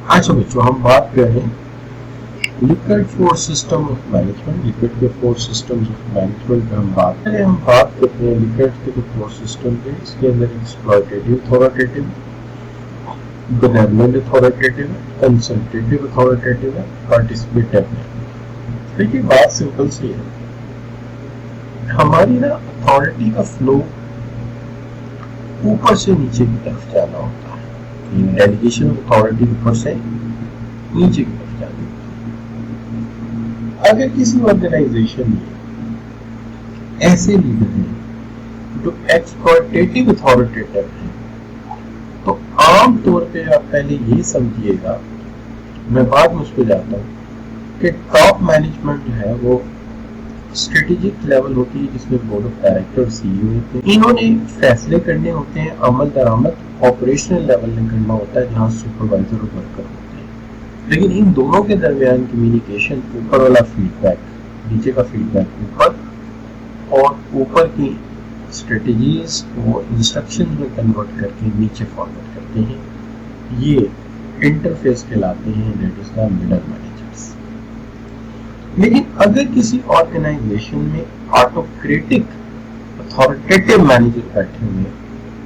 अच्छा बच्चों, हम बात कर रहे हैं Likert 4 system of management. Likert के 4 सिस्टम्स ऑफ मैनेजमेंट पर हम बात करते हैं लिकर्ट के 4 सिस्टम के। इसके अंदर exploitative authoritative, benevolent authoritative, consultative authoritative, participative. देखिए बात सिंपल सी है, हमारी ना अथॉरिटी का फ्लो ऊपर से नीचे की तरफ जाना होता है। डेलीगेशन ऑफ अथॉरिटी ऊपर से नीचे की तरफ जाती है। अगर किसी ऑर्गेनाइजेशन में ऐसे लीडर हैं जो एक्सप्लॉयटेटिव अथॉरिटेटिव हैं, तो आम तौर पे आप पहले ये समझिएगा, मैं बाद में उस पर जाता हूँ, कि टॉप मैनेजमेंट जो है वो स्ट्रेटेजिक लेवल होती है, जिसमें बोर्ड ऑफ डायरेक्टर सीईओ होते हैं। इन्होंने फैसले करने होते हैं, अमल दरामद ऑपरेशनल लेवल में करना होता है, जहां सुपरवाइजर और वर्कर होते हैं। लेकिन इन दोनों के दरमियान कम्युनिकेशन, ऊपर वाला फीडबैक नीचे का फीडबैक ऊपर, और ऊपर की स्ट्रेटेजीज को इंस्ट्रक्शन में कन्वर्ट करके नीचे फॉरवर्ड करते हैं, ये इंटरफेस कहलाते हैं, that is the middle managers. लेकिन अगर किसी ऑर्गेनाइजेशन में ऑटोक्रेटिक अथॉरिटेटिव मैनेजर बैठे हुए हैं,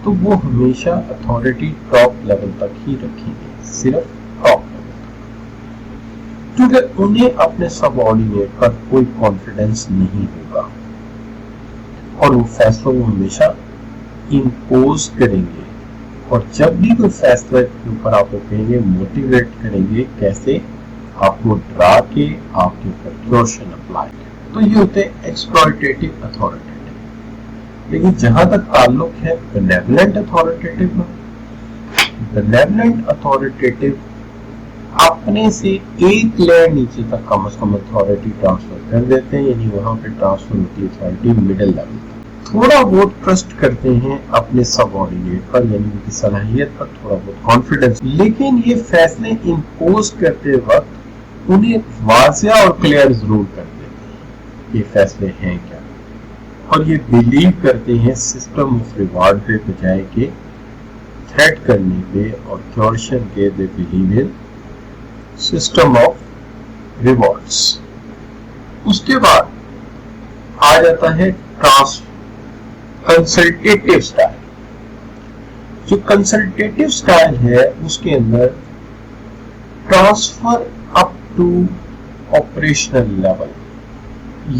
तो वो हमेशा अथॉरिटी टॉप लेवल तक ही रखेंगे, सिर्फ टॉप लेवल तक, क्योंकि उन्हें अपने सबऑर्डिनेट पर कोई कॉन्फिडेंस नहीं होगा और वो फैसलों को हमेशा इम्पोज करेंगे। और जब भी कोई फैसले के ऊपर आपको कहेंगे, मोटिवेट करेंगे, कैसे? आपको डरा के आपके ऊपर कोर्शन अप्लाई। तो ये होते हैं एक्सप्लॉयटेटिव अथॉरिटेटिव। लेकिन जहां तक ताल्लुक है बेनेवोलेंट अथॉरिटेटिव का, बेनेवोलेंट अथॉरिटेटिव अपने से एक लेयर नीचे तक कम से कम अथॉरिटी ट्रांसफर कर देते हैं, यानी वहां पे ट्रांसफर होती है अथॉरिटी मिडिल लेवल तक। थोड़ा बहुत ट्रस्ट करते हैं अपने सबऑर्डिनेट पर, यानी उनकी सलाहियत पर थोड़ा बहुत कॉन्फिडेंस। लेकिन ये फैसले इम्पोज करते वक्त उन्हें वाज़िया और क्लियर जरूर कर देते हैं ये फैसले हैं क्या, और ये बिलीव करते हैं सिस्टम ऑफ रिवार्ड पे बजाय के थ्रेट करने पे और कोर्शन के। They believe in system of rewards. उसके बाद आ जाता है कंसल्टेटिव स्टाइल। जो कंसल्टेटिव स्टाइल है उसके अंदर transfer up to operational level,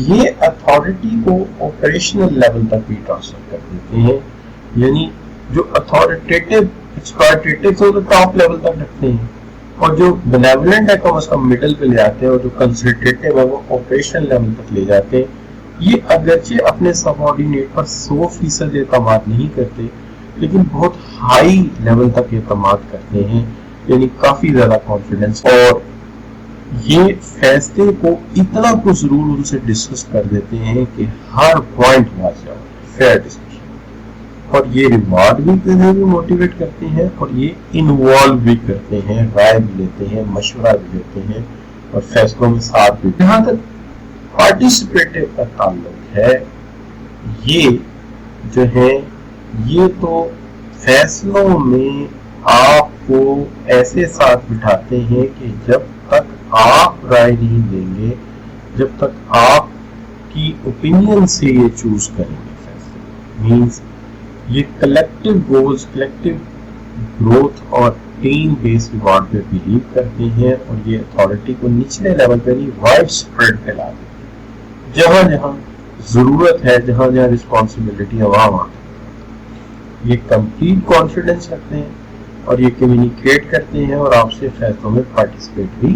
ये अथॉरिटी को ऑपरेशनल लेवल तक भी ट्रांसफर कर देते हैं। यानी जो अथॉरिटेटिव एक्सप्लॉयटेटिव है वो टॉप लेवल तक रखते हैं, और जो बेनेवोलेंट है कम से कम मिडिल पे ले जाते हैं, और जो कंसल्टेटिव है वो ऑपरेशनल लेवल तक ले जाते हैं। ये अगरचे अपने सबऑर्डिनेट पर 100% एतमाद नहीं करते, लेकिन बहुत हाई लेवल तक एतमाद करते हैं, यानी काफी ज्यादा कॉन्फिडेंस। और ये फैसले को इतना कुछ जरूर उनसे डिस्कस कर देते हैं कि हर पॉइंट वाज़िह हो, फेयर डिस्कशन। और ये रिवार्ड भी करने में मोटिवेट करते हैं, और ये इन्वॉल्व भी करते हैं, राय भी लेते हैं, मशवरा भी लेते हैं, और फैसलों में साथ भी। जहां तक पार्टिसिपेटिव का ताल्लुक है, ये जो है ये तो फैसलों में आपको ऐसे साथ बिठाते हैं कि जब तक आप राय नहीं देंगे, जब तक आपकी ओपिनियन से ये चूज करेंगे फैसले। मींस ये कलेक्टिव गोल्स, कलेक्टिव ग्रोथ और टीम बेस्ड रिवॉर्ड पे बिलीव करते हैं, और ये अथॉरिटी को निचले लेवल पे नहीं वाइड स्प्रेड फैला देते हैं। जहां जहां जरूरत है, जहां जहां रिस्पॉन्सिबिलिटी है, वहां ये कंप्लीट कॉन्फिडेंस रखते हैं, और ये कम्युनिकेट करते हैं, और आपसे फैसलों में पार्टिसिपेट भी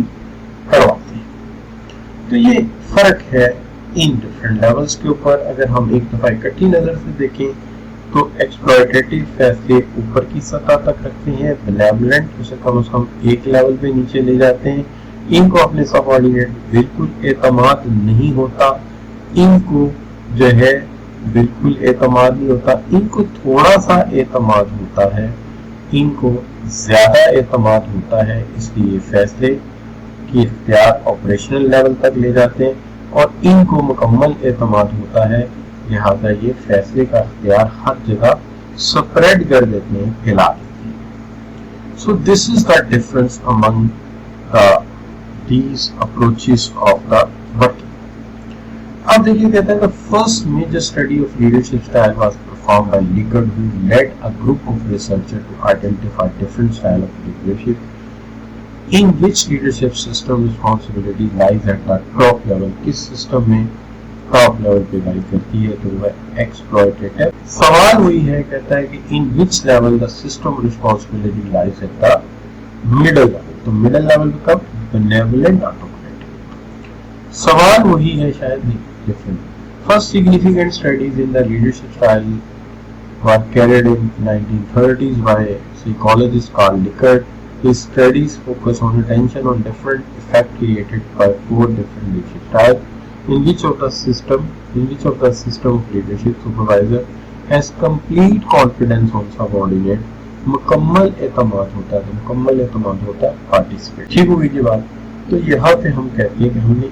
करवाते हैं। तो ये फर्क है इन डिफरेंट लेवल्स के ऊपर। अगर हम एक दफा इकट्ठी नजर से देखें तो एक्सप्लॉयटेटिव फैसले ऊपर की सतह तक रखते हैं, बेनेवोलेंट उसे कम से कम एक लेवल पे नीचे ले जाते हैं। इनको अपने सबऑर्डिनेट बिल्कुल एतमाद नहीं होता, इनको जो है बिल्कुल एतमाद नहीं होता, इनको थोड़ा सा एतमाद होता है, इनको ज्यादा एतमाद होता है। इसलिए फैसले की इख्तियार ऑपरेशनल लेवल तक ले जाते हैं, और इनको मुकम्मल एतमाद होता है, लिहाजा ये फैसले का इख्तियार हर जगह स्प्रेड कर देते हैं, फैला देते हैं। So this is the difference among these approaches of the working. अब देखिए कहते हैं the first major study of leadership style was performed by Likert, who led a group of researchers to identify different styles of leadership, in which leadership system responsibility lies at the top level. किस system में top level पे lie करती है, तो वो exploitative. सवाल वही है, कहता है कि in which level the system responsibility lies at the middle level. तो middle level पे कब benevolent autocratic. सवाल वही है, शायद नहीं different. First significant studies in the leadership style were carried in 1930s by psychologists called Likert. His studies focus on attention on different effects created by 4 different leadership styles. In which of the system of leadership supervisor has complete confidence on subordinate, मुकम्मल एतमाद होता है participate. ठीक होगी ये बात. तो यहाँ पे हम कहते हैं कि हमने